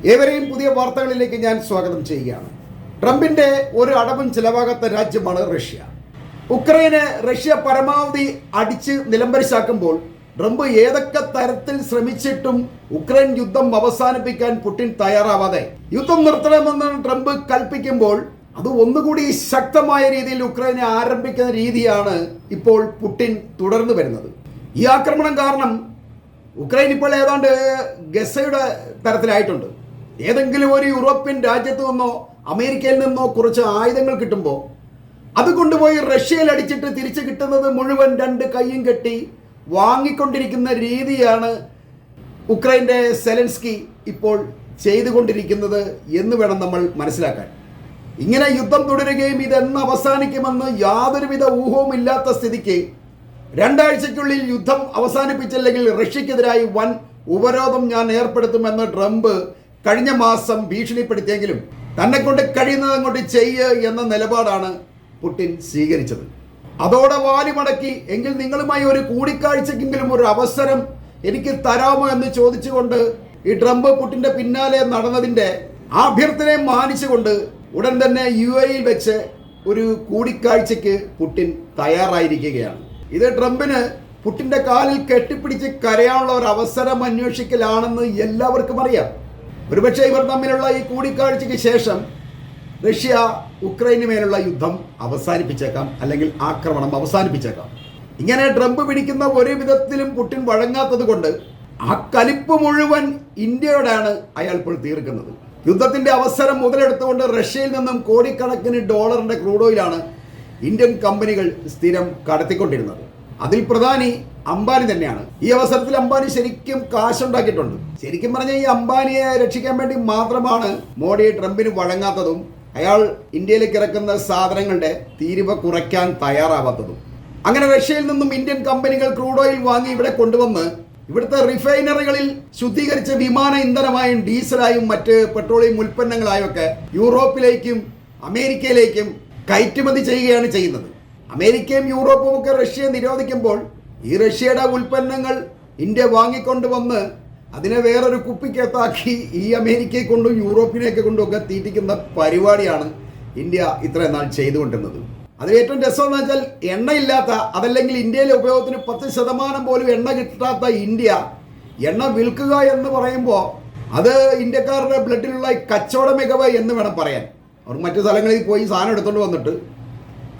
ഏവരെയും പുതിയ വാർത്തകളിലേക്ക് ഞാൻ സ്വാഗതം ചെയ്യുകയാണ്. ട്രംപിന്റെ ഒരു അടവും ചിലവാകാത്ത രാജ്യമാണ് റഷ്യ. ഉക്രൈനെ റഷ്യ പരമാവധി അടിച്ച് നിലംപരിശാക്കുമ്പോൾ ട്രംപ് ഏതൊക്കെ തരത്തിൽ ശ്രമിച്ചിട്ടും ഉക്രൈൻ യുദ്ധം അവസാനിപ്പിക്കാൻ പുടിൻ തയ്യാറാവാതെ യുദ്ധം നിർത്തണമെന്ന് ട്രംപ് കൽപ്പിക്കുമ്പോൾ അത് ഒന്നുകൂടി ശക്തമായ രീതിയിൽ ഉക്രൈനെ ആരംഭിക്കുന്ന രീതിയാണ് ഇപ്പോൾ പുടിൻ തുടർന്നു വരുന്നത്. ഈ ആക്രമണം കാരണം ഉക്രൈൻ ഇപ്പോൾ ഏതാണ്ട് ഗസയുടെ തരത്തിലായിട്ടുണ്ട്. ഏതെങ്കിലും ഒരു യൂറോപ്യൻ രാജ്യത്ത് നിന്നോ അമേരിക്കയിൽ നിന്നോ കുറച്ച് ആയുധങ്ങൾ കിട്ടുമ്പോൾ അത് കൊണ്ടുപോയി റഷ്യയിൽ അടിച്ചിട്ട് തിരിച്ചു കിട്ടുന്നത് മുഴുവൻ രണ്ട് കൈയും കെട്ടി വാങ്ങിക്കൊണ്ടിരിക്കുന്ന രീതിയാണ് ഉക്രൈൻ്റെ സെലൻസ്കി ഇപ്പോൾ ചെയ്തുകൊണ്ടിരിക്കുന്നത് എന്ന് വേണം നമ്മൾ മനസ്സിലാക്കാൻ. ഇങ്ങനെ യുദ്ധം തുടരുകയും ഇതെന്ന് അവസാനിക്കുമെന്ന് യാതൊരുവിധ ഊഹവും ഇല്ലാത്ത സ്ഥിതിക്ക് രണ്ടാഴ്ചയ്ക്കുള്ളിൽ യുദ്ധം അവസാനിപ്പിച്ചില്ലെങ്കിൽ റഷ്യക്കെതിരായി വൻ ഉപരോധം ഞാൻ ഏർപ്പെടുത്തുമെന്ന് ട്രംപ് കഴിഞ്ഞ മാസം ഭീഷണിപ്പെടുത്തിയെങ്കിലും തന്നെ കൊണ്ട് കഴിയുന്നത് അങ്ങോട്ട് ചെയ്യുക എന്ന നിലപാടാണ് പുടിൻ സ്വീകരിച്ചത്. അതോടെ വാലിമടക്കി എങ്കിൽ നിങ്ങളുമായി ഒരു കൂടിക്കാഴ്ചക്കെങ്കിലും ഒരു അവസരം എനിക്ക് തരാമോ എന്ന് ചോദിച്ചുകൊണ്ട് ഈ ട്രംപ് പുടിൻ്റെ പിന്നാലെ നടന്നതിൻ്റെ അഭ്യർത്ഥനയെ മാനിച്ചുകൊണ്ട് ഉടൻ തന്നെ UAE വെച്ച് ഒരു കൂടിക്കാഴ്ചയ്ക്ക് പുടിൻ തയ്യാറായിരിക്കുകയാണ്. ഇത് ട്രംപിന് പുടിൻ്റെ കാലിൽ കെട്ടിപ്പിടിച്ച് കരയാനുള്ള ഒരു അവസരം അന്വേഷിക്കലാണെന്ന് എല്ലാവർക്കും അറിയാം. ഒരുപക്ഷെ ഇവർ തമ്മിലുള്ള ഈ കൂടിക്കാഴ്ചയ്ക്ക് ശേഷം റഷ്യ ഉക്രൈന് മേലുള്ള യുദ്ധം അവസാനിപ്പിച്ചേക്കാം, അല്ലെങ്കിൽ ആക്രമണം അവസാനിപ്പിച്ചേക്കാം. ഇങ്ങനെ ട്രംപ് പിടിക്കുന്ന ഒരു വിധത്തിലും പുടിൻ വഴങ്ങാത്തത് കൊണ്ട് ആ കലിപ്പ് മുഴുവൻ ഇന്ത്യയോടാണ് അയാൾ ഇപ്പോൾ തീർക്കുന്നത്. യുദ്ധത്തിന്റെ അവസരം മുതലെടുത്തുകൊണ്ട് റഷ്യയിൽ നിന്നും കോടിക്കണക്കിന് ഡോളറിന്റെ ക്രൂഡ് ഓയിലാണ് ഇന്ത്യൻ കമ്പനികൾ സ്ഥിരം കടത്തിക്കൊണ്ടിരുന്നത്. അതിൽ പ്രധാനി അംബാനി തന്നെയാണ്. ഈ അവസരത്തിൽ അംബാനി ശരിക്കും കാശുണ്ടാക്കിയിട്ടുണ്ട്. ശരിക്കും പറഞ്ഞാൽ ഈ അംബാനിയെ രക്ഷിക്കാൻ വേണ്ടി മാത്രമാണ് മോഡി ട്രംപിന് വഴങ്ങാത്തതും അയാൾ ഇന്ത്യയിലേക്ക് ഇറക്കുന്ന സാധനങ്ങളുടെ തീരുവ കുറയ്ക്കാൻ തയ്യാറാവാത്തതും. അങ്ങനെ റഷ്യയിൽ നിന്നും ഇന്ത്യൻ കമ്പനികൾ ക്രൂഡ് ഓയിൽ വാങ്ങി ഇവിടെ കൊണ്ടുവന്ന് ഇവിടുത്തെ റിഫൈനറികളിൽ ശുദ്ധീകരിച്ച വിമാന ഇന്ധനമായും ഡീസലായും മറ്റ് പെട്രോളിയം ഉൽപ്പന്നങ്ങളായും ഒക്കെ യൂറോപ്പിലേക്കും അമേരിക്കയിലേക്കും കയറ്റുമതി ചെയ്യുകയാണ് ചെയ്യുന്നത്. അമേരിക്കയും യൂറോപ്പും ഒക്കെ റഷ്യയെ നിരോധിക്കുമ്പോൾ ഈ റഷ്യയുടെ ഉൽപ്പന്നങ്ങൾ ഇന്ത്യ വാങ്ങിക്കൊണ്ടുവന്ന് അതിനെ വേറൊരു കുപ്പിക്കകത്താക്കി ഈ അമേരിക്കയെ കൊണ്ടും യൂറോപ്പിനെയൊക്കെ കൊണ്ടും ഒക്കെ തീറ്റിക്കുന്ന പരിപാടിയാണ് ഇന്ത്യ ഇത്രയും നാൾ ചെയ്തുകൊണ്ടിരുന്നത്. അതിൽ ഏറ്റവും രസം എന്ന് വെച്ചാൽ എണ്ണയില്ലാത്ത, അതല്ലെങ്കിൽ ഇന്ത്യയിലെ ഉപയോഗത്തിന് 10% പോലും എണ്ണ കിട്ടാത്ത ഇന്ത്യ എണ്ണ വിൽക്കുക എന്ന് പറയുമ്പോൾ അത് ഇന്ത്യക്കാരുടെ ബ്ലഡിലുള്ള കച്ചവട മികവ് എന്ന് വേണം പറയാൻ. അവർ മറ്റു സ്ഥലങ്ങളിൽ പോയി സാധനം എടുത്തുകൊണ്ട് വന്നിട്ട്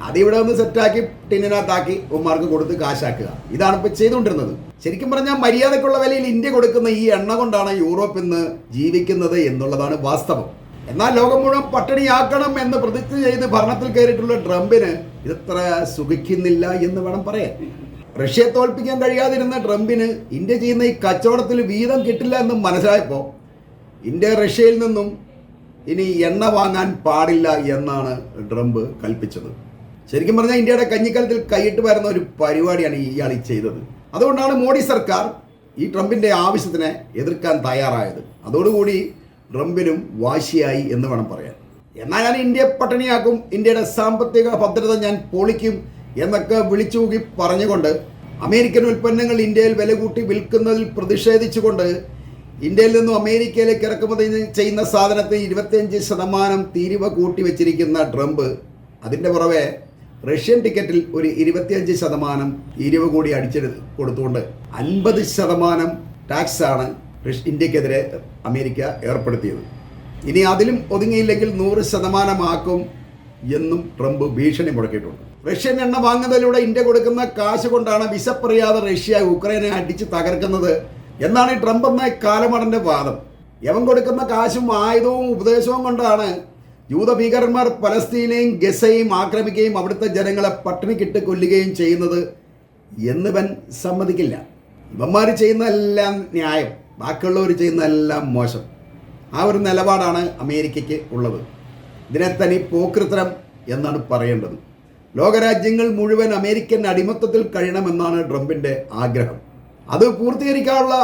അതിവിടെ ഒന്ന് സെറ്റാക്കി ടിന്നിനകത്താക്കി ഉമ്മാർക്ക് കൊടുത്ത് കാശാക്കുക. ഇതാണ് ഇപ്പോൾ ചെയ്തുകൊണ്ടിരുന്നത്. ശരിക്കും പറഞ്ഞാൽ മര്യാദക്കുള്ള വിലയിൽ ഇന്ത്യ കൊടുക്കുന്ന ഈ എണ്ണ കൊണ്ടാണ് യൂറോപ്പ് ഇന്ന് ജീവിക്കുന്നത് എന്നുള്ളതാണ് വാസ്തവം. എന്നാൽ ലോകം മുഴുവൻ പട്ടിണിയാക്കണം എന്ന് പ്രതിജ്ഞ ചെയ്ത് ഭരണത്തിൽ കയറിയിട്ടുള്ള ട്രംപിന് ഇതത്ര സുഖിക്കുന്നില്ല എന്ന് വേണം പറയാൻ. റഷ്യയെ തോൽപ്പിക്കാൻ കഴിയാതിരുന്ന ട്രംപിന് ഇന്ത്യ ചെയ്യുന്ന ഈ കച്ചവടത്തിൽ വീതം കിട്ടില്ല എന്ന് മനസ്സിലായപ്പോൾ ഇന്ത്യ റഷ്യയിൽ നിന്നും ഇനി എണ്ണ വാങ്ങാൻ പാടില്ല എന്നാണ് ട്രംപ് കൽപ്പിച്ചത്. ശരിക്കും പറഞ്ഞാൽ ഇന്ത്യയുടെ കഞ്ഞിക്കലത്തിൽ കൈയിട്ട് വരുന്ന ഒരു പരിപാടിയാണ് ഇയാൾ ചെയ്തത്. അതുകൊണ്ടാണ് മോഡി സർക്കാർ ഈ ട്രംപിൻ്റെ ആവശ്യത്തിനെ എതിർക്കാൻ തയ്യാറായത്. അതോടുകൂടി ട്രംപിനും വാശിയായി എന്ന് വേണം പറയാൻ. എന്നാൽ ഞാൻ ഇന്ത്യയെ പട്ടിണിയാക്കും, ഇന്ത്യയുടെ സാമ്പത്തിക ഭദ്രത ഞാൻ പൊളിക്കും എന്നൊക്കെ വിളിച്ചുകൂകി പറഞ്ഞുകൊണ്ട് അമേരിക്കൻ ഉൽപ്പന്നങ്ങൾ ഇന്ത്യയിൽ വില കൂട്ടി വിൽക്കുന്നതിൽ പ്രതിഷേധിച്ചുകൊണ്ട് ഇന്ത്യയിൽ നിന്നും അമേരിക്കയിലേക്ക് ഇറക്കുമതി ചെയ്യുന്ന സാധനത്തിന് 25% തീരുവ കൂട്ടി വെച്ചിരിക്കുന്ന ട്രംപ് അതിൻ്റെ പുറമെ റഷ്യൻ ടിക്കറ്റിൽ ഒരു 25% തീരുവ കൂടി അടിച്ചെടുത്ത് കൊടുത്തുകൊണ്ട് 50% ടാക്സാണ് ഇന്ത്യക്കെതിരെ അമേരിക്ക ഏർപ്പെടുത്തിയത്. ഇനി അതിലും ഒതുങ്ങിയില്ലെങ്കിൽ 100% ആക്കും എന്നും ട്രംപ് ഭീഷണി മുടക്കിയിട്ടുണ്ട്. റഷ്യൻ എണ്ണ വാങ്ങുന്നതിലൂടെ ഇന്ത്യ കൊടുക്കുന്ന കാശ് കൊണ്ടാണ് വിശപ്പറിയാതെ റഷ്യ ഉക്രൈനെ അടിച്ച് തകർക്കുന്നത് എന്നാണ് ഈ ട്രംപ് എന്ന കാലമടന്റെ വാദം. യവൻ കൊടുക്കുന്ന കാശും ആയുധവും ഉപദേശവും കൊണ്ടാണ് യൂതഭീകരന്മാർ പലസ്തീനെയും ഗസയും ആക്രമിക്കുകയും അവിടുത്തെ ജനങ്ങളെ പട്ടിണിക്കിട്ട് കൊല്ലുകയും ചെയ്യുന്നത് എന്നിവൻ സമ്മതിക്കില്ല. ഇവന്മാർ ചെയ്യുന്നതെല്ലാം ന്യായം, ബാക്കിയുള്ളവർ ചെയ്യുന്നതെല്ലാം മോശം. ആ ഒരു നിലപാടാണ് അമേരിക്കയ്ക്ക് ഉള്ളത്. ഇതിനെ തനി പോക്രിത്തരം എന്നാണ് പറയേണ്ടത്. ലോകരാജ്യങ്ങൾ മുഴുവൻ അമേരിക്കൻ അടിമത്തത്തിൽ കഴിയണമെന്നാണ് ട്രംപിൻ്റെ ആഗ്രഹം. അത് പൂർത്തീകരിക്കാനുള്ള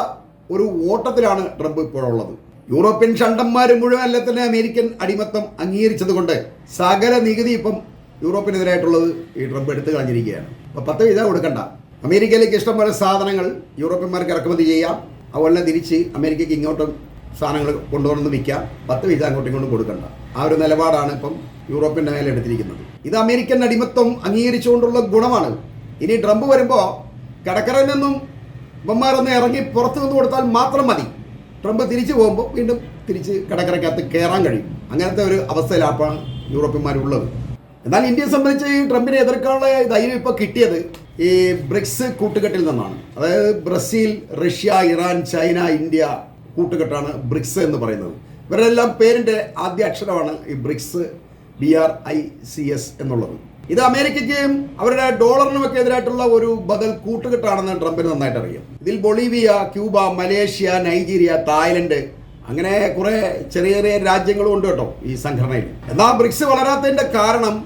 ഒരു ഓട്ടത്തിലാണ് ട്രംപ് ഇപ്പോഴുള്ളത്. യൂറോപ്യൻ ഷണ്ടന്മാർ മുഴുവൻ അല്ല തന്നെ അമേരിക്കൻ അടിമത്തം അംഗീകരിച്ചത് കൊണ്ട് സകല നികുതി ഇപ്പം യൂറോപ്പിനെതിരായിട്ടുള്ളത് ഈ ട്രംപ് എടുത്തു കളഞ്ഞിരിക്കുകയാണ്. അപ്പോൾ 10 വിസ കൊടുക്കണ്ട, അമേരിക്കയിലേക്ക് ഇഷ്ടംപോലെ സാധനങ്ങൾ യൂറോപ്യന്മാർക്ക് ഇറക്കുമതി ചെയ്യാം, അതുപോലെ തിരിച്ച് അമേരിക്കയ്ക്ക് ഇങ്ങോട്ടും സാധനങ്ങൾ കൊണ്ടുവന്ന് വിൽക്കാം, 10 പൈസ അങ്ങോട്ടും ഇങ്ങോട്ടും കൊടുക്കണ്ട. ആ ഒരു നിലപാടാണ് ഇപ്പം യൂറോപ്പിൻ്റെ മേലെ എടുത്തിരിക്കുന്നത്. ഇത് അമേരിക്കൻ അടിമത്വം അംഗീകരിച്ചുകൊണ്ടുള്ള ഗുണമാണ്. ഇനി ട്രംപ് വരുമ്പോൾ കടക്കരയിൽ നിന്നും ഇവന്മാരൊന്ന് ഇറങ്ങി പുറത്തു നിന്ന് കൊടുത്താൽ മാത്രം മതി, ട്രംപ് തിരിച്ചു പോകുമ്പോൾ വീണ്ടും തിരിച്ച് കടക്കരക്കകത്ത് കയറാൻ കഴിയും. അങ്ങനത്തെ ഒരു അവസ്ഥയിലാണ് യൂറോപ്യന്മാരുള്ളത്. എന്നാൽ ഇന്ത്യയെ സംബന്ധിച്ച് ഈ ട്രംപിനെ എതിർക്കാനുള്ള ധൈര്യം ഇപ്പോൾ കിട്ടിയത് ഈ ബ്രിക്സ് കൂട്ടുകെട്ടിൽ നിന്നാണ്. അതായത് Brazil, Russia, Iran, China, India കൂട്ടുകെട്ടാണ് ബ്രിക്സ് എന്ന് പറയുന്നത്. ഇവരെല്ലാം പേരിൻ്റെ ആദ്യ അക്ഷരമാണ് ഈ ബ്രിക്സ്, BRICS എന്നുള്ളത്. ഇത് അമേരിക്കയ്ക്കും അവരുടെ ഡോളറിനുമൊക്കെ എതിരായിട്ടുള്ള ഒരു ബദൽ കൂട്ടുകെട്ടാണെന്ന് ട്രംപിന് നന്നായിട്ട് അറിയാം. ഇതിൽ Bolivia, Cuba, Malaysia, Nigeria, Thailand അങ്ങനെ കുറെ ചെറിയ ചെറിയ രാജ്യങ്ങളും ഉണ്ട് കേട്ടോ ഈ സംഘടനയിൽ. എന്നാൽ ബ്രിക്സ് വളരാത്തതിൻ്റെ കാരണം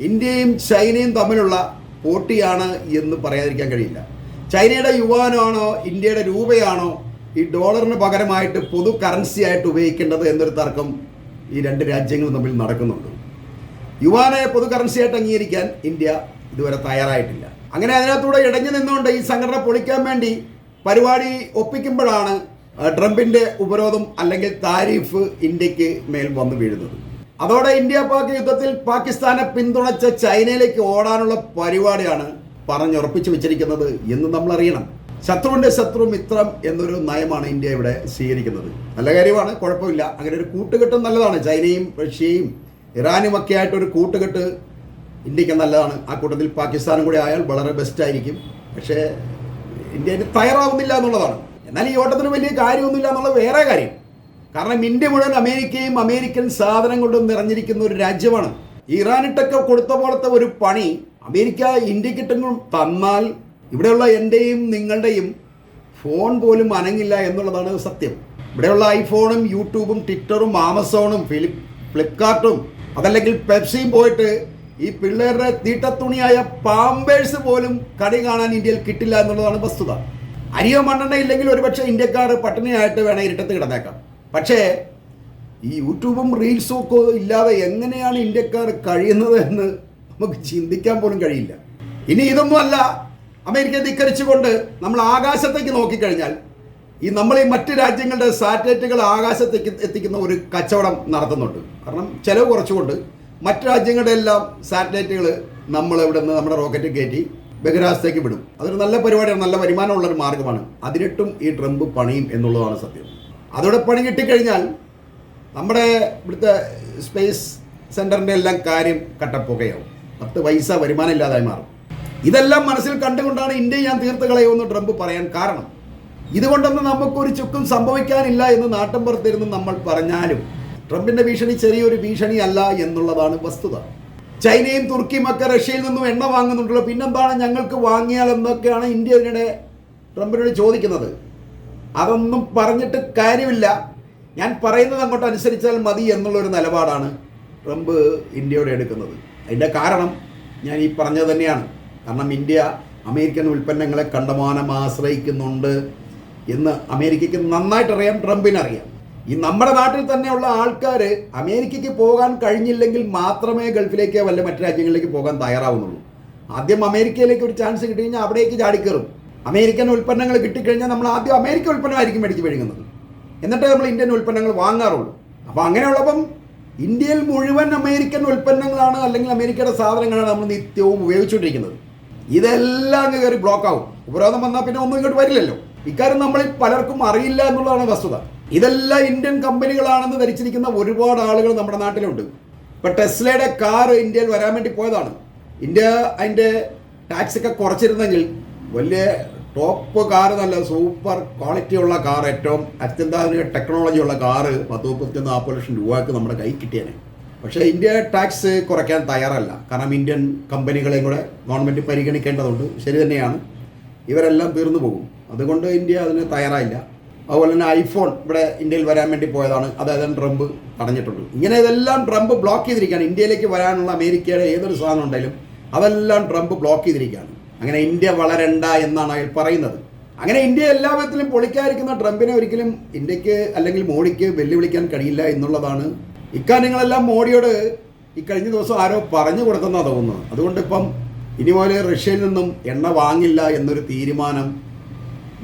ഇന്ത്യയും ചൈനയും തമ്മിലുള്ള പോട്ടിയാണ് എന്ന് പറയാതിരിക്കാൻ കഴിയില്ല. ചൈനയുടെ യുവാനാണോ ഇന്ത്യയുടെ രൂപയാണോ ഈ ഡോളറിന് പകരമായിട്ട് പൊതു കറൻസി ആയിട്ട് ഉപയോഗിക്കേണ്ടത് എന്നൊരു തർക്കം ഈ രണ്ട് രാജ്യങ്ങളും തമ്മിൽ നടക്കുന്നുണ്ട്. യുവാനെ പൊതു കറൻസി ആയിട്ട് അംഗീകരിക്കാൻ ഇന്ത്യ ഇതുവരെ തയ്യാറായിട്ടില്ല. അങ്ങനെ അതിനകത്തൂടെ ഇടഞ്ഞു നിന്നുകൊണ്ട് ഈ സംഘടന പൊളിക്കാൻ വേണ്ടി പരിപാടി ഒപ്പിക്കുമ്പോഴാണ് ട്രംപിൻ്റെ ഉപരോധം അല്ലെങ്കിൽ താരിഫ് ഇന്ത്യക്ക് മേൽ വന്നു വീഴുന്നത്. അതോടെ ഇന്ത്യ പാക് യുദ്ധത്തിൽ പാകിസ്ഥാനെ പിന്തുണച്ച ചൈനയിലേക്ക് ഓടാനുള്ള പരിപാടിയാണ് പറഞ്ഞുറപ്പിച്ചു വെച്ചിരിക്കുന്നത് എന്ന് നമ്മൾ അറിയണം. ശത്രുവിൻ്റെ ശത്രു മിത്രം എന്നൊരു നയമാണ് ഇന്ത്യ ഇവിടെ സ്വീകരിക്കുന്നത്. നല്ല കാര്യമാണ്, കുഴപ്പമില്ല. അങ്ങനെ ഒരു കൂട്ടുകെട്ടും നല്ലതാണ്. ചൈനയും റഷ്യയും ഇറാനും ഒക്കെ ആയിട്ടൊരു കൂട്ടുകെട്ട് ഇന്ത്യക്ക് നല്ലതാണ്. ആ കൂട്ടത്തിൽ പാകിസ്ഥാനും കൂടി ആയാൽ വളരെ ബെസ്റ്റായിരിക്കും. പക്ഷേ ഇന്ത്യ അതിന് തയ്യാറാവുന്നില്ല എന്നുള്ളതാണ്. എന്നാൽ ഈ ഓട്ടത്തിന് വലിയ കാര്യമൊന്നുമില്ല എന്നുള്ളത് വേറെ കാര്യം. കാരണം ഇന്ത്യ മുഴുവൻ അമേരിക്കയും അമേരിക്കൻ സാധനം കൊണ്ടും നിറഞ്ഞിരിക്കുന്ന ഒരു രാജ്യമാണ്. ഇറാനിട്ടൊക്കെ കൊടുത്ത പോലത്തെ ഒരു പണി അമേരിക്ക ഇന്ത്യക്കിട്ടെങ്കിലും തന്നാൽ ഇവിടെയുള്ള എൻ്റെയും നിങ്ങളുടെയും ഫോൺ പോലും അനങ്ങില്ല എന്നുള്ളതാണ് സത്യം. ഇവിടെയുള്ള ഐഫോണും യൂട്യൂബും ട്വിറ്ററും ആമസോണും ഫ്ലിപ്കാർട്ടും അതല്ലെങ്കിൽ പെപ്സിയും പോയിട്ട് ഈ പിള്ളേരുടെ തീട്ടത്തുണിയായ പാമ്പേഴ്സ് പോലും കടി കാണാൻ ഇന്ത്യയിൽ കിട്ടില്ല എന്നുള്ളതാണ് വസ്തുത. അരിയോ മണ്ണെണ്ണ ഇല്ലെങ്കിൽ ഒരുപക്ഷെ ഇന്ത്യക്കാർ പട്ടിണിയായിട്ട് വേണം ഇരുട്ടത്ത് കിടന്നേക്കാം. പക്ഷേ ഈ യൂട്യൂബും റീൽസും ഒക്കെ ഇല്ലാതെ എങ്ങനെയാണ് ഇന്ത്യക്കാർ കഴിയുന്നത് എന്ന് നമുക്ക് ചിന്തിക്കാൻ പോലും കഴിയില്ല. ഇനി ഇതൊന്നുമല്ല, അമേരിക്കയെ ധിക്കരിച്ചുകൊണ്ട് നമ്മൾ ആകാശത്തേക്ക് നോക്കിക്കഴിഞ്ഞാൽ നമ്മൾ ഈ മറ്റ് രാജ്യങ്ങളുടെ സാറ്റലൈറ്റുകൾ ആകാശത്തേക്ക് എത്തിക്കുന്ന ഒരു കച്ചവടം നടത്തുന്നുണ്ട്. കാരണം ചിലവ് കുറച്ചുകൊണ്ട് മറ്റ് രാജ്യങ്ങളുടെ എല്ലാം സാറ്റലൈറ്റുകൾ നമ്മൾ ഇവിടെ നിന്ന് നമ്മുടെ റോക്കറ്റ് കയറ്റി ബഹിരാകാശത്തേക്ക് വിടും. അതൊരു നല്ല പരിപാടിയാണ്, നല്ല വരുമാനമുള്ളൊരു മാർഗ്ഗമാണ്. അതിനിട്ടും ഈ ട്രംപ് പണിയും എന്നുള്ളതാണ് സത്യം. അതോടെ പണി കിട്ടിക്കഴിഞ്ഞാൽ നമ്മുടെ ഇവിടുത്തെ സ്പേസ് സെൻറ്ററിൻ്റെ എല്ലാം കാര്യം കട്ടപ്പുകയാവും. 10 പൈസ വരുമാനം ഇല്ലാതായി മാറും. ഇതെല്ലാം മനസ്സിൽ കണ്ടുകൊണ്ടാണ് ഇന്ത്യ ഞാൻ തീർത്ത് കളയുമെന്ന് ട്രംപ് പറയാൻ കാരണം. ഇതുകൊണ്ടൊന്നും നമുക്കൊരു ചുക്കും സംഭവിക്കാനില്ല എന്ന് നാട്ടിൻപുറത്തിരുന്ന് നമ്മൾ പറഞ്ഞാലും ട്രംപിൻ്റെ ഭീഷണി ചെറിയൊരു ഭീഷണി അല്ല എന്നുള്ളതാണ് വസ്തുത. ചൈനയും തുർക്കിയും ഒക്കെ റഷ്യയിൽ നിന്നും എണ്ണ വാങ്ങുന്നുണ്ടല്ലോ, പിന്നെന്താണ് ഞങ്ങൾക്ക് വാങ്ങിയാൽ എന്നൊക്കെയാണ് ഇന്ത്യ ഇതിനിടെ ട്രംപിനോട് ചോദിക്കുന്നത്. അതൊന്നും പറഞ്ഞിട്ട് കാര്യമില്ല, ഞാൻ പറയുന്നത് അങ്ങോട്ട് അനുസരിച്ചാൽ മതി എന്നുള്ളൊരു നിലപാടാണ് ട്രംപ് ഇന്ത്യയോട് എടുക്കുന്നത്. അതിൻ്റെ കാരണം ഞാൻ ഈ പറഞ്ഞത് തന്നെയാണ്. കാരണം ഇന്ത്യ അമേരിക്കൻ ഉൽപ്പന്നങ്ങളെ കണ്ടമാനം ആശ്രയിക്കുന്നുണ്ട് എന്ന് അമേരിക്കയ്ക്ക് നന്നായിട്ടറിയാം, ട്രംപിനറിയാം. ഈ നമ്മുടെ നാട്ടിൽ തന്നെയുള്ള ആൾക്കാർ അമേരിക്കയ്ക്ക് പോകാൻ കഴിഞ്ഞില്ലെങ്കിൽ മാത്രമേ ഗൾഫിലേക്ക് വല്ല മറ്റു രാജ്യങ്ങളിലേക്ക് പോകാൻ തയ്യാറാവുന്നുള്ളൂ. ആദ്യം അമേരിക്കയിലേക്ക് ഒരു ചാൻസ് കിട്ടി കഴിഞ്ഞാൽ അവിടേക്ക് ചാടിക്കയറും. അമേരിക്കൻ ഉൽപ്പന്നങ്ങൾ കിട്ടിക്കഴിഞ്ഞാൽ നമ്മൾ ആദ്യം അമേരിക്കൻ ഉൽപ്പന്നമായിരിക്കും മേടിച്ച് വിഴുങ്ങുന്നത്, എന്നിട്ടേ നമ്മൾ ഇന്ത്യൻ ഉൽപ്പന്നങ്ങൾ വാങ്ങാറുള്ളൂ. അപ്പോൾ അങ്ങനെയുള്ളപ്പം ഇന്ത്യയിൽ മുഴുവൻ അമേരിക്കൻ ഉൽപ്പന്നങ്ങളാണ് അല്ലെങ്കിൽ അമേരിക്കയുടെ സാധനങ്ങളാണ് നമ്മൾ നിത്യവും ഉപയോഗിച്ചുകൊണ്ടിരിക്കുന്നത്. ഇതെല്ലാം അങ്ങ് കയറി ബ്ലോക്കാവും. ഉപരോധം വന്നാൽ പിന്നെ ഒന്നും ഇങ്ങോട്ട് വരില്ലല്ലോ. ഇക്കാര്യം നമ്മളിൽ പലർക്കും അറിയില്ല എന്നുള്ളതാണ് വസ്തുത. ഇതെല്ലാം ഇന്ത്യൻ കമ്പനികളാണെന്ന് ധരിച്ചിരിക്കുന്ന ഒരുപാട് ആളുകൾ നമ്മുടെ നാട്ടിലുണ്ട്. ഇപ്പം ടെസ്ലയുടെ കാർ ഇന്ത്യയിൽ വരാൻ വേണ്ടി പോയതാണ്. ഇന്ത്യ അതിൻ്റെ ടാക്സ് ഒക്കെ കുറച്ചിരുന്നെങ്കിൽ വലിയ ടോപ്പ് കാറ്, നല്ല സൂപ്പർ ക്വാളിറ്റി ഉള്ള കാർ, ഏറ്റവും അത്യന്താധുനിക ടെക്നോളജി ഉള്ള കാറ് 30-40 ലക്ഷം രൂപയ്ക്ക് നമ്മുടെ കൈ കിട്ടിയേനെ. പക്ഷേ ഇന്ത്യ ടാക്സ് കുറയ്ക്കാൻ തയ്യാറല്ല. കാരണം ഇന്ത്യൻ കമ്പനികളെയും കൂടെ ഗവൺമെൻറ് പരിഗണിക്കേണ്ടതുണ്ട്. ശരി തന്നെയാണ്, ഇവരെല്ലാം തീർന്നു പോകും. അതുകൊണ്ട് ഇന്ത്യ അതിന് തയ്യാറായില്ല. അതുപോലെ തന്നെ ഐഫോൺ ഇവിടെ ഇന്ത്യയിൽ വരാൻ വേണ്ടി പോയതാണ്, അതായത് ട്രംപ് തടഞ്ഞിട്ടുണ്ട്. ഇങ്ങനെ ഇതെല്ലാം ട്രംപ് ബ്ലോക്ക് ചെയ്തിരിക്കുകയാണ്. ഇന്ത്യയിലേക്ക് വരാനുള്ള അമേരിക്കയുടെ ഏതൊരു സാധനം ഉണ്ടെങ്കിലും അതെല്ലാം ട്രംപ് ബ്ലോക്ക് ചെയ്തിരിക്കുകയാണ്. അങ്ങനെ ഇന്ത്യ വളരണ്ട എന്നാണ് അയാൾ പറയുന്നത്. അങ്ങനെ ഇന്ത്യ എല്ലാ വിധത്തിലും പൊളിക്കാതിരിക്കുന്ന ട്രംപിനെ ഒരിക്കലും ഇന്ത്യക്ക് അല്ലെങ്കിൽ മോഡിക്ക് വെല്ലുവിളിക്കാൻ കഴിയില്ല എന്നുള്ളതാണ്. ഇക്കാര്യങ്ങളെല്ലാം മോഡിയോട് ഈ കഴിഞ്ഞ ദിവസം ആരോ പറഞ്ഞു കൊടുക്കുന്നതാണ് തോന്നുന്നത്. അതുകൊണ്ട് ഇപ്പം ഇനി പോലെ റഷ്യയിൽ നിന്നും എണ്ണ വാങ്ങില്ല എന്നൊരു തീരുമാനം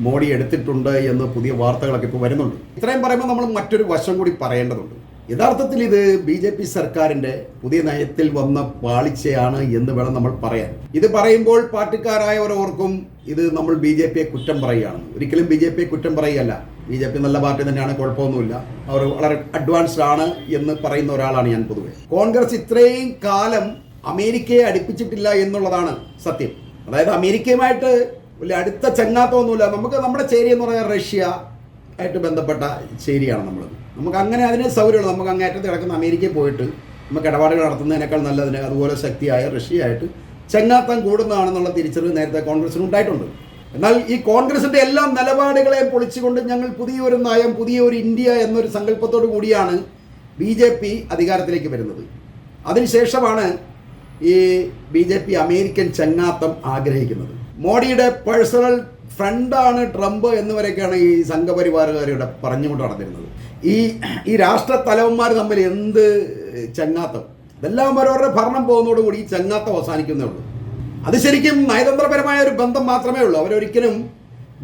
മോഡി എടുത്തിട്ടുണ്ട് എന്ന് പുതിയ വാർത്തകളൊക്കെ ഇപ്പോൾ വരുന്നുണ്ട്. ഇത്രയും പറയുമ്പോൾ നമ്മൾ മറ്റൊരു വശം കൂടി പറയേണ്ടതുണ്ട്. യഥാർത്ഥത്തിൽ ഇത് BJP സർക്കാരിൻ്റെ പുതിയ നയത്തിൽ വന്ന പാളിച്ചയാണ് എന്ന് വേണം നമ്മൾ പറയാൻ. ഇത് പറയുമ്പോൾ പാർട്ടിക്കാരായവർ ഓർക്കും ഇത് നമ്മൾ BJPയെ കുറ്റം പറയുകയാണെന്ന്. ഒരിക്കലും BJPയെ കുറ്റം പറയുകയല്ല. BJP നല്ല പാർട്ടി തന്നെയാണ്, കുഴപ്പമൊന്നുമില്ല, അവർ വളരെ അഡ്വാൻസ്ഡ് ആണ് എന്ന് പറയുന്ന ഒരാളാണ് ഞാൻ പൊതുവെ. കോൺഗ്രസ് ഇത്രയും കാലം അമേരിക്കയെ അടുപ്പിച്ചിട്ടില്ല എന്നുള്ളതാണ് സത്യം. അതായത് അമേരിക്കയുമായിട്ട് വലിയ അടുത്ത ചങ്ങാത്തമൊന്നുമില്ല. നമുക്ക് നമ്മുടെ ചേരി എന്ന് പറഞ്ഞാൽ റഷ്യ ആയിട്ട് ബന്ധപ്പെട്ട ചേരിയാണ് നമ്മൾ. നമുക്ക് അങ്ങനെ അതിന് സൗകര്യമുള്ളൂ. നമുക്ക് അങ്ങേറ്റത്ത് കിടക്കുന്ന അമേരിക്കയിൽ പോയിട്ട് നമുക്ക് ഇടപാടുകൾ നടത്തുന്നതിനേക്കാൾ നല്ലതിന് അതുപോലെ ശക്തിയായ റഷ്യയായിട്ട് ചങ്ങാത്തം കൂടുന്നതാണെന്നുള്ള തിരിച്ചറിവ് നേരത്തെ കോൺഗ്രസിന് ഉണ്ടായിട്ടുണ്ട്. എന്നാൽ ഈ കോൺഗ്രസിൻ്റെ എല്ലാ നിലപാടുകളെയും പൊളിച്ചുകൊണ്ട് ഞങ്ങൾ പുതിയൊരു നയം, പുതിയൊരു ഇന്ത്യ എന്നൊരു സങ്കല്പത്തോടു കൂടിയാണ് BJP അധികാരത്തിലേക്ക് വരുന്നത്. അതിനുശേഷമാണ് ഈ BJP അമേരിക്കൻ ചങ്ങാത്തം ആഗ്രഹിക്കുന്നത്. മോഡിയുടെ പേഴ്സണൽ ഫ്രണ്ടാണ് ട്രംപ് എന്നിവരൊക്കെയാണ് ഈ സംഘപരിവാറുകാരുടെ പറഞ്ഞുകൊണ്ട് നടന്നിരുന്നത്. ഈ രാഷ്ട്ര തലവന്മാർ തമ്മിൽ എന്ത് ചങ്ങാത്തം, ഇതെല്ലാം അവരവരുടെ ഭരണം പോകുന്നതോടുകൂടി ഈ ചങ്ങാത്തം അവസാനിക്കുന്നേ ഉള്ളൂ. അത് ശരിക്കും നയതന്ത്രപരമായ ഒരു ബന്ധം മാത്രമേ ഉള്ളൂ. അവരൊരിക്കലും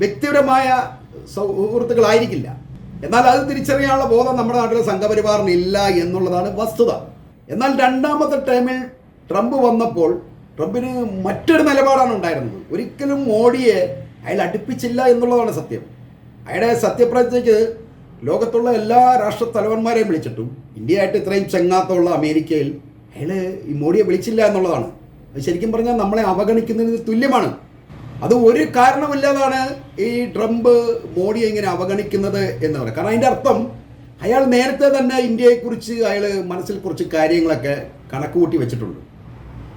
വ്യക്തിപരമായ സുഹൃത്തുക്കളായിരിക്കില്ല. എന്നാൽ അത് തിരിച്ചറിയാനുള്ള ബോധം നമ്മുടെ നാട്ടിലെ സംഘപരിവാറിന് ഇല്ല എന്നുള്ളതാണ് വസ്തുത. എന്നാൽ രണ്ടാമത്തെ ടൈമിൽ ട്രംപ് വന്നപ്പോൾ ട്രംപിന് മറ്റൊരു നിലപാടാണ് ഉണ്ടായിരുന്നത്. ഒരിക്കലും മോഡിയെ അയാൾ അടുപ്പിച്ചില്ല എന്നുള്ളതാണ് സത്യം. അയാളുടെ സത്യപ്രതിജ്ഞയ്ക്ക് ലോകത്തുള്ള എല്ലാ രാഷ്ട്ര തലവന്മാരെയും വിളിച്ചിട്ടും ഇന്ത്യയായിട്ട് ഇത്രയും ചങ്ങാത്തമുള്ള അമേരിക്കയിൽ അയാൾ ഈ മോഡിയെ വിളിച്ചില്ല എന്നുള്ളതാണ്. അത് ശരിക്കും പറഞ്ഞാൽ നമ്മളെ അവഗണിക്കുന്നതിന് തുല്യമാണ്. അത് ഒരു കാരണമില്ലാതാണ് ഈ ട്രംപ് മോഡിയെ ഇങ്ങനെ അവഗണിക്കുന്നത് എന്ന് പറയുന്നത്. കാരണം അതിൻ്റെ അർത്ഥം അയാൾ നേരത്തെ തന്നെ ഇന്ത്യയെക്കുറിച്ച് അയാൾ മനസ്സിൽ കുറച്ച് കാര്യങ്ങളൊക്കെ കണക്കുകൂട്ടി വെച്ചിട്ടുണ്ട്.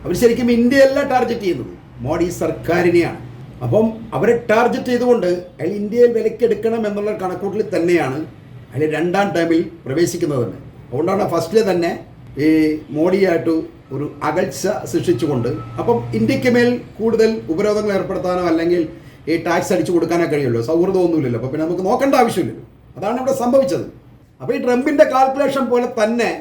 അവർ ശരിക്കും ഇന്ത്യയല്ല ടാർഗറ്റ് ചെയ്യുന്നത്, മോഡി സർക്കാരിനെയാണ്. അപ്പം അവരെ ടാർഗറ്റ് ചെയ്തുകൊണ്ട് അയാൾ ഇന്ത്യയിൽ വിലക്കെടുക്കണം എന്നുള്ള കണക്കൂട്ടലിൽ തന്നെയാണ് അയാൾ രണ്ടാം ടൈമിൽ പ്രവേശിക്കുന്നത് തന്നെ. അതുകൊണ്ടാണ് ഫസ്റ്റിൽ തന്നെ ഈ മോഡിയായിട്ട് ഒരു അകൽച്ച സൃഷ്ടിച്ചുകൊണ്ട് അപ്പം ഇന്ത്യക്ക് മേൽ കൂടുതൽ ഉപരോധങ്ങൾ ഏർപ്പെടുത്താനോ അല്ലെങ്കിൽ ഈ ടാക്സ് അടിച്ചു കൊടുക്കാനോ കഴിയുള്ളൂ. സൗഹൃദമൊന്നുമില്ലല്ലോ, അപ്പോൾ പിന്നെ നമുക്ക് നോക്കേണ്ട ആവശ്യമില്ലല്ലോ. അതാണ് ഇവിടെ സംഭവിച്ചത്. അപ്പോൾ ഈ ട്രംപിൻ്റെ കാൽക്കുലേഷൻ പോലെ തന്നെ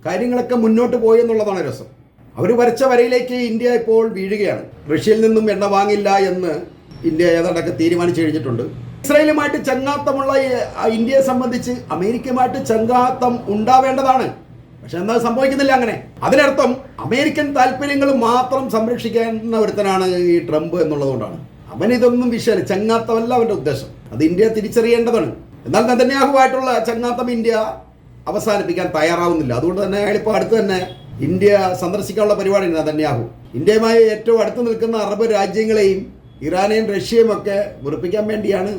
കാര്യങ്ങളൊക്കെ മുന്നോട്ട് പോയി എന്നുള്ളതാണ് രസം. അവർ വരച്ച വരയിലേക്ക് ഇന്ത്യ ഇപ്പോൾ വീഴുകയാണ്. റഷ്യയിൽ നിന്നും എണ്ണ വാങ്ങില്ല എന്ന് ഇന്ത്യ ഏതാണ്ടൊക്കെ തീരുമാനിച്ചു കഴിഞ്ഞിട്ടുണ്ട്. ഇസ്രായേലുമായിട്ട് ചങ്ങാത്തമുള്ള ഇന്ത്യയെ സംബന്ധിച്ച് അമേരിക്കയുമായിട്ട് ചങ്ങാത്തം ഉണ്ടാവേണ്ടതാണ്. പക്ഷെ എന്താ സംഭവിക്കുന്നില്ല അങ്ങനെ. അതിനർത്ഥം അമേരിക്കൻ താല്പര്യങ്ങൾ മാത്രം സംരക്ഷിക്കുന്ന ഒരുത്തനാണ് ഈ ട്രംപ് എന്നുള്ളതുകൊണ്ടാണ്. അവനിതൊന്നും വിഷയമല്ല, ചങ്ങാത്തമല്ല അവൻ്റെ ഉദ്ദേശം. അത് ഇന്ത്യ തിരിച്ചറിയേണ്ടതാണ്. എന്നാൽ നെതന്യാഹുവായിട്ടുള്ള ചങ്ങാത്തം ഇന്ത്യ അവസാനിപ്പിക്കാൻ തയ്യാറാവുന്നില്ല. അതുകൊണ്ട് തന്നെ അയാളിപ്പോൾ അടുത്ത് തന്നെ ഇന്ത്യ സന്ദർശിക്കാനുള്ള പരിപാടിയാണ് നെതന്യാഹു. ഇന്ത്യയുമായി ഏറ്റവും അടുത്ത് നിൽക്കുന്ന അറബ് രാജ്യങ്ങളെയും ഇറാനെയും റഷ്യയും ഒക്കെ വെറുപ്പിക്കാൻ വേണ്ടിയാണ്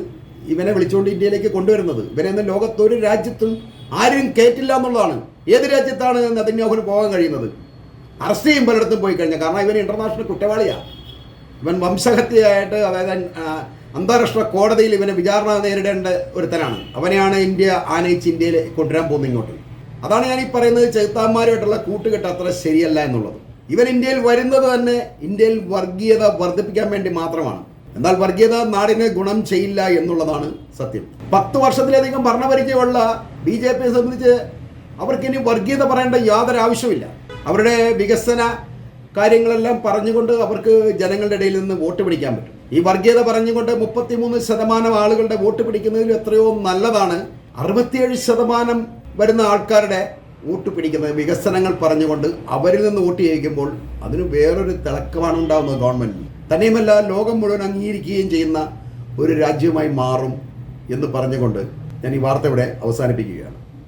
ഇവനെ വിളിച്ചുകൊണ്ട് ഇന്ത്യയിലേക്ക് കൊണ്ടുവരുന്നത്. ഇവനെന്ന് ലോകത്തൊരു രാജ്യത്തും ആരും കയറ്റില്ല എന്നുള്ളതാണ്. ഏത് രാജ്യത്താണ് നെതന്യാഹുവിന് പോകാൻ കഴിയുന്നത്? അറസ്റ്റ് ചെയ്യും പലയിടത്തും പോയി കഴിഞ്ഞാൽ. കാരണം ഇവൻ ഇന്റർനാഷണൽ കുറ്റവാളിയാണ്. ഇവൻ വംശഹത്യയായിട്ട്, അതായത് അന്താരാഷ്ട്ര കോടതിയിൽ ഇവനെ വിചാരണ നേരിടേണ്ട ഒരുത്തനാണ്. അവനെയാണ് ഇന്ത്യ ആനയിച്ച് ഇന്ത്യയിൽ കൊണ്ടുവരാൻ പോകുന്നത് ഇങ്ങോട്ട്. അതാണ് ഞാൻ ഈ പറയുന്നത്, ചെകുത്താന്മാരുമായിട്ടുള്ള കൂട്ടുകെട്ട് അത്ര ശരിയല്ല എന്നുള്ളത്. ഇവൻ ഇന്ത്യയിൽ വരുന്നത് തന്നെ ഇന്ത്യയിൽ വർഗീയത വർദ്ധിപ്പിക്കാൻ വേണ്ടി മാത്രമാണ്. എന്നാൽ വർഗീയത നാടിന് ഗുണം ചെയ്യില്ല എന്നുള്ളതാണ് സത്യം. 10 വർഷത്തിലധികം ഭരണപരിചയമുള്ള BJPയെ സംബന്ധിച്ച് അവർക്കിനി വർഗീയത പറയേണ്ട യാതൊരു ആവശ്യമില്ല. അവരുടെ വികസന കാര്യങ്ങളെല്ലാം പറഞ്ഞുകൊണ്ട് അവർക്ക് ജനങ്ങളുടെ ഇടയിൽ നിന്ന് വോട്ട് പിടിക്കാൻ പറ്റും. ഈ വർഗീയത പറഞ്ഞുകൊണ്ട് 33% ആളുകളുടെ വോട്ട് പിടിക്കുന്നതിൽ എത്രയോ നല്ലതാണ് 67% വരുന്ന ആൾക്കാരുടെ വോട്ട് പിടിക്കുന്നത്. വികസനങ്ങൾ പറഞ്ഞുകൊണ്ട് അവരിൽ നിന്ന് വോട്ട് ചെയ്യിക്കുമ്പോൾ അതിന് വേറൊരു തിളക്കമാണ് ഉണ്ടാകുന്നത് ഗവൺമെൻറ്റിന്. തന്നെയുമല്ല, ലോകം മുഴുവൻ അംഗീകരിക്കുകയും ചെയ്യുന്ന ഒരു രാജ്യമായി മാറും എന്ന് പറഞ്ഞുകൊണ്ട് ഞാൻ ഈ വാർത്ത ഇവിടെ അവസാനിപ്പിക്കുകയാണ്.